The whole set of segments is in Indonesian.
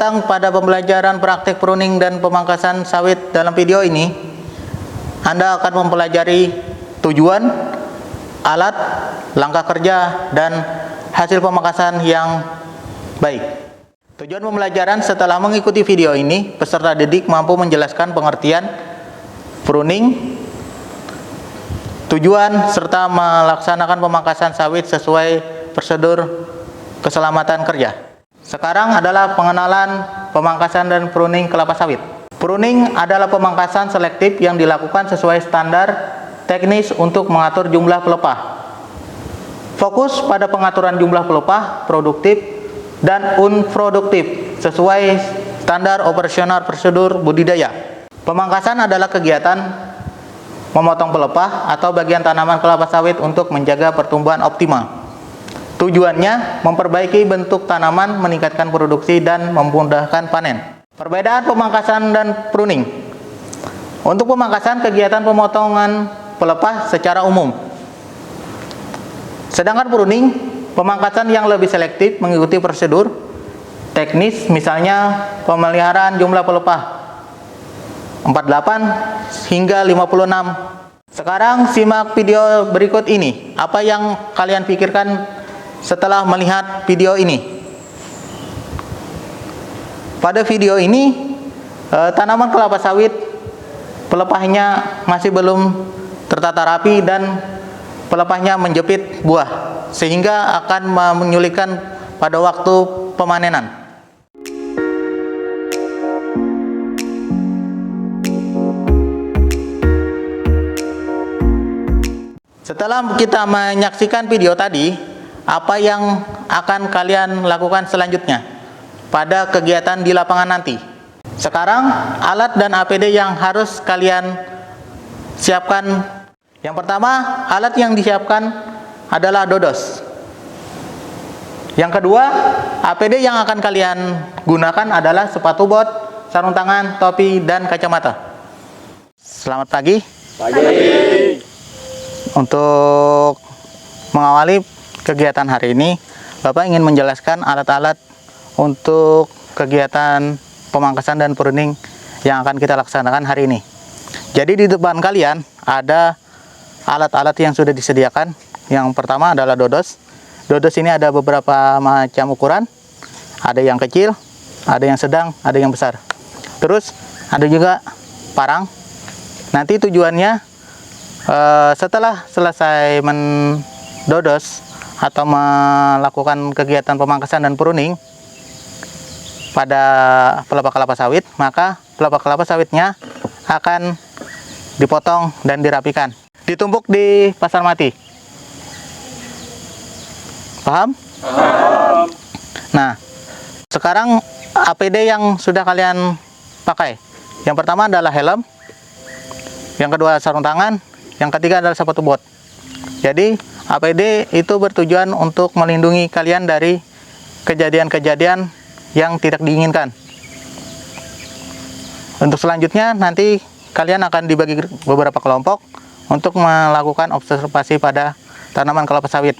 datang pada pembelajaran praktik pruning dan pemangkasan sawit. Dalam video ini, Anda akan mempelajari tujuan, alat, langkah kerja, dan hasil pemangkasan yang baik. Tujuan pembelajaran: setelah mengikuti video ini, peserta didik mampu menjelaskan pengertian pruning, tujuan, serta melaksanakan pemangkasan sawit sesuai prosedur keselamatan kerja. Sekarang adalah pengenalan pemangkasan dan pruning kelapa sawit. Pruning adalah pemangkasan selektif yang dilakukan sesuai standar teknis untuk mengatur jumlah pelepah. Fokus pada pengaturan jumlah pelepah produktif dan unproduktif sesuai standar operasional prosedur budidaya. Pemangkasan adalah kegiatan memotong pelepah atau bagian tanaman kelapa sawit untuk menjaga pertumbuhan optimal. Tujuannya memperbaiki bentuk tanaman, meningkatkan produksi, dan memudahkan panen. Perbedaan pemangkasan dan pruning. Untuk pemangkasan, kegiatan pemotongan pelepah secara umum. Sedangkan pruning, pemangkasan yang lebih selektif mengikuti prosedur teknis, misalnya pemeliharaan jumlah pelepah 48 hingga 56. Sekarang simak video berikut ini. Apa yang kalian pikirkan setelah melihat video ini? Pada video ini, tanaman kelapa sawit pelepahnya masih belum tertata rapi dan pelepahnya menjepit buah, sehingga akan menyulitkan pada waktu pemanenan. Setelah kita menyaksikan video tadi, apa yang akan kalian lakukan selanjutnya pada kegiatan di lapangan nanti? Sekarang, alat dan APD yang harus kalian siapkan. Yang pertama, alat yang disiapkan adalah dodos. Yang kedua, APD yang akan kalian gunakan adalah sepatu bot, sarung tangan, topi, dan kacamata. Selamat pagi. Pagi. Untuk mengawali kegiatan hari ini, Bapak ingin menjelaskan alat-alat untuk kegiatan pemangkasan dan pruning yang akan kita laksanakan hari ini. Jadi di depan kalian ada alat-alat yang sudah disediakan. Yang pertama adalah dodos. Dodos ini ada beberapa macam ukuran. Ada yang kecil, ada yang sedang, ada yang besar. Terus ada juga parang. Nanti tujuannya setelah selesai mendodos atau melakukan kegiatan pemangkasan dan pruning pada pelepah kelapa sawit, maka pelepah kelapa sawitnya akan dipotong dan dirapikan, ditumpuk di pasar mati. Paham? Paham. Nah, sekarang APD yang sudah kalian pakai. Yang pertama adalah helm, yang kedua sarung tangan, yang ketiga adalah sepatu bot. Jadi, APD itu bertujuan untuk melindungi kalian dari kejadian-kejadian yang tidak diinginkan. Untuk selanjutnya, nanti kalian akan dibagi beberapa kelompok untuk melakukan observasi pada tanaman kelapa sawit.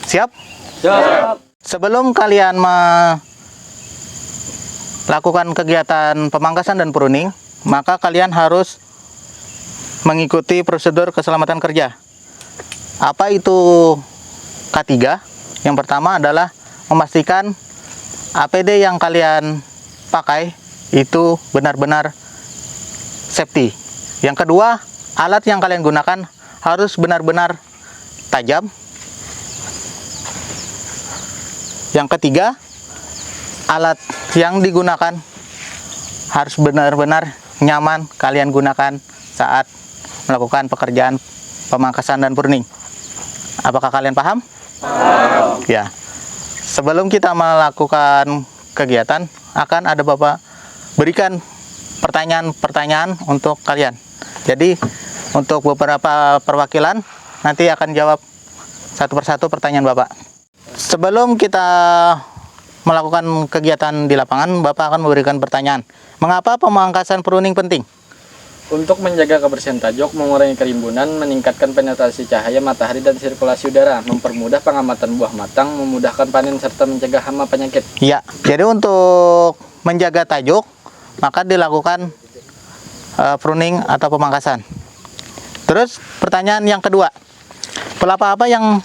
Siap? Siap. Sebelum kalian melakukan kegiatan pemangkasan dan pruning, maka kalian harus mengikuti prosedur keselamatan kerja. Apa itu K3? Yang pertama adalah memastikan APD yang kalian pakai itu benar-benar safety. Yang kedua, alat yang kalian gunakan harus benar-benar tajam. Yang ketiga, alat yang digunakan harus benar-benar nyaman kalian gunakan saat melakukan pekerjaan pemangkasan dan pruning. Apakah kalian paham? Paham. Ya. Sebelum kita melakukan kegiatan, akan ada Bapak berikan pertanyaan-pertanyaan untuk kalian. Jadi, untuk beberapa perwakilan, nanti akan jawab satu persatu pertanyaan Bapak. Sebelum kita melakukan kegiatan di lapangan, Bapak akan memberikan pertanyaan. Mengapa pemangkasan pruning penting? Untuk menjaga kebersihan tajok, mengurangi kerimbunan, meningkatkan penetrasi cahaya matahari dan sirkulasi udara, mempermudah pengamatan buah matang, memudahkan panen serta mencegah hama penyakit. Ya, jadi untuk menjaga tajuk maka dilakukan pruning atau pemangkasan. Terus pertanyaan yang kedua, pelepah apa yang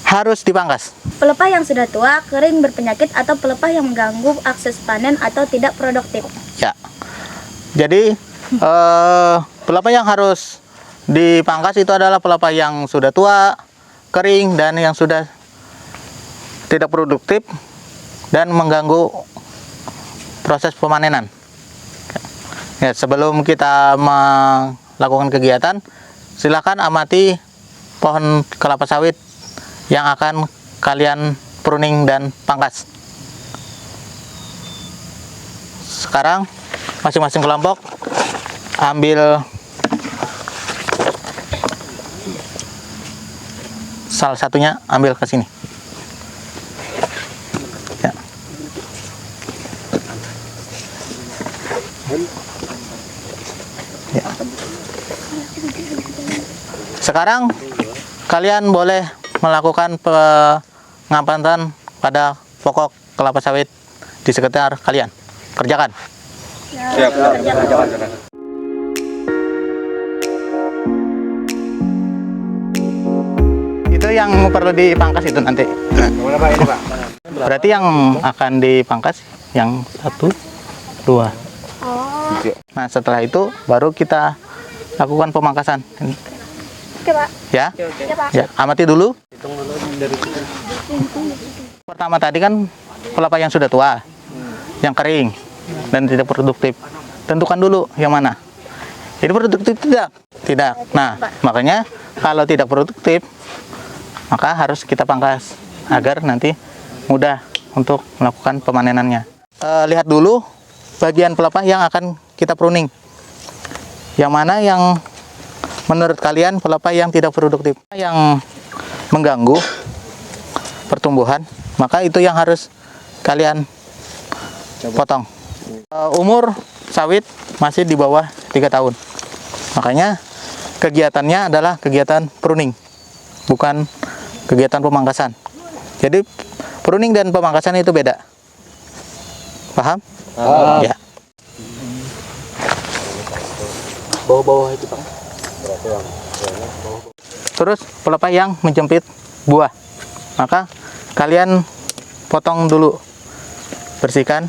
harus dipangkas? Pelepah yang sudah tua, kering, berpenyakit, atau pelepah yang mengganggu akses panen atau tidak produktif. Ya, jadi pelepah yang harus dipangkas itu adalah pelepah yang sudah tua, kering, dan yang sudah tidak produktif dan mengganggu proses pemanenan. Ya, sebelum kita melakukan kegiatan, silakan amati pohon kelapa sawit yang akan kalian pruning dan pangkas. Sekarang masing-masing kelompok ambil salah satunya, ambil ke sini. Ya. Ya. Sekarang kalian boleh melakukan pengamatan pada pokok kelapa sawit di sekitar kalian. Kerjakan. Siap. Itu yang perlu dipangkas itu nanti. Berarti yang akan dipangkas yang 1, 2. Nah, setelah itu baru kita lakukan pemangkasan. Oke, Pak. Ya. Ya, Pak. Ya, amati dulu. Pertama tadi kan kelapa yang sudah tua, yang kering dan tidak produktif. Tentukan dulu yang mana. Ini produktif tidak? Tidak. Nah, makanya kalau tidak produktif, maka harus kita pangkas agar nanti mudah untuk melakukan pemanenannya. Lihat dulu bagian pelepah yang akan kita pruning. Yang mana yang menurut kalian pelepah yang tidak produktif, yang mengganggu pertumbuhan, maka itu yang harus kalian potong. Umur sawit masih di bawah 3 tahun. Makanya kegiatannya adalah kegiatan pruning, bukan kegiatan pemangkasan. Jadi pruning dan pemangkasan itu beda. Paham? Ya. Bawah-bawah itu, Pak. Terus pelepah yang menjepit buah, maka kalian potong dulu, bersihkan,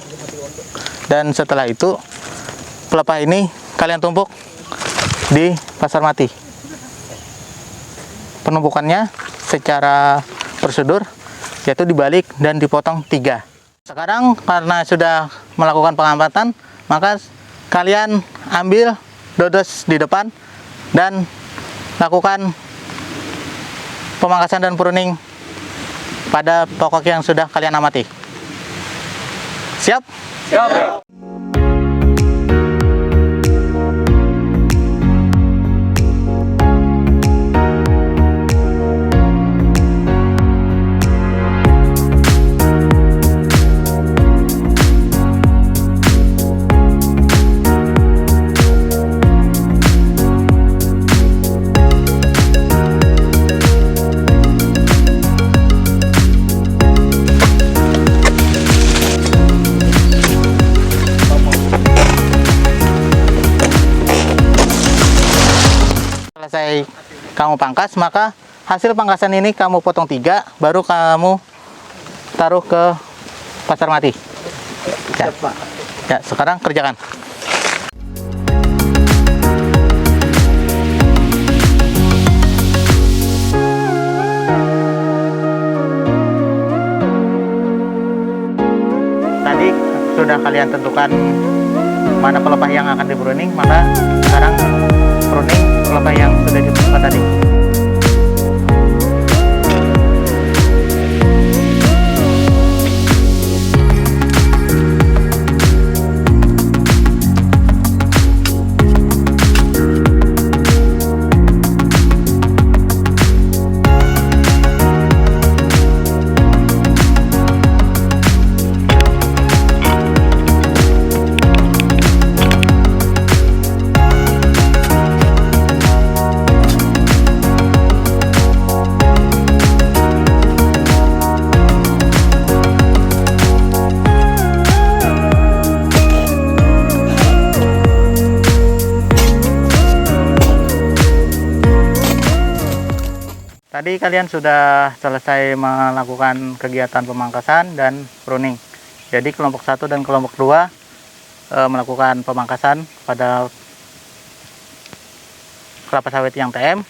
dan setelah itu pelepah ini kalian tumpuk di pasar mati. Penumpukannya secara prosedur yaitu dibalik dan dipotong 3. Sekarang karena sudah melakukan pengamatan, maka kalian ambil dodos di depan dan lakukan pemangkasan dan pruning pada pokok yang sudah kalian amati. Siap? Siap. Selesai kamu pangkas, maka hasil pangkasan ini kamu potong 3, baru kamu taruh ke pasar mati. Ya, ya, sekarang kerjakan. Tadi sudah kalian tentukan mana pelepah yang akan di-pruning, maka sekarang pruning pelepah yang sudah ditentukan tadi. tadi kalian sudah selesai melakukan kegiatan pemangkasan dan pruning. Jadi kelompok 1 dan kelompok 2 melakukan pemangkasan pada kelapa sawit yang TM.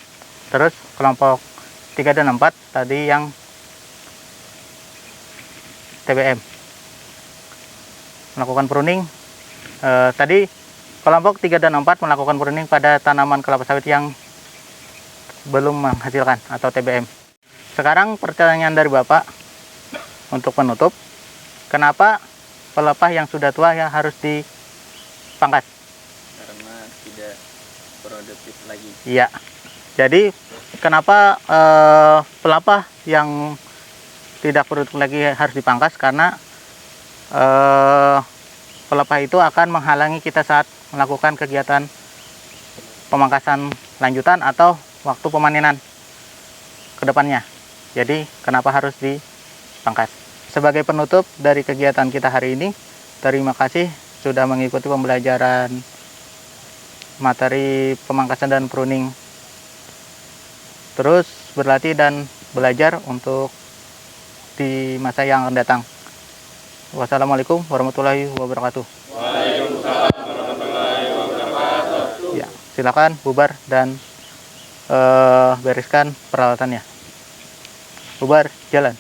Terus kelompok 3 dan 4 tadi yang TBM melakukan pruning. Tadi kelompok 3 dan 4 melakukan pruning pada tanaman kelapa sawit yang belum menghasilkan atau TBM. Sekarang pertanyaan dari Bapak untuk penutup, kenapa pelepah yang sudah tua ya harus dipangkas? Karena tidak produktif lagi. Iya. Jadi kenapa pelepah yang tidak produktif lagi harus dipangkas? Karena pelepah itu akan menghalangi kita saat melakukan kegiatan pemangkasan lanjutan atau waktu pemanenan ke depannya. Jadi kenapa harus dipangkas? Sebagai penutup dari kegiatan kita hari ini, terima kasih sudah mengikuti pembelajaran materi pemangkasan dan pruning. Terus berlatih dan belajar untuk di masa yang akan datang. Wassalamualaikum warahmatullahi wabarakatuh. Waalaikumsalam warahmatullahi wabarakatuh. Ya, silakan bubar dan bereskan peralatannya. Bubar, jalan.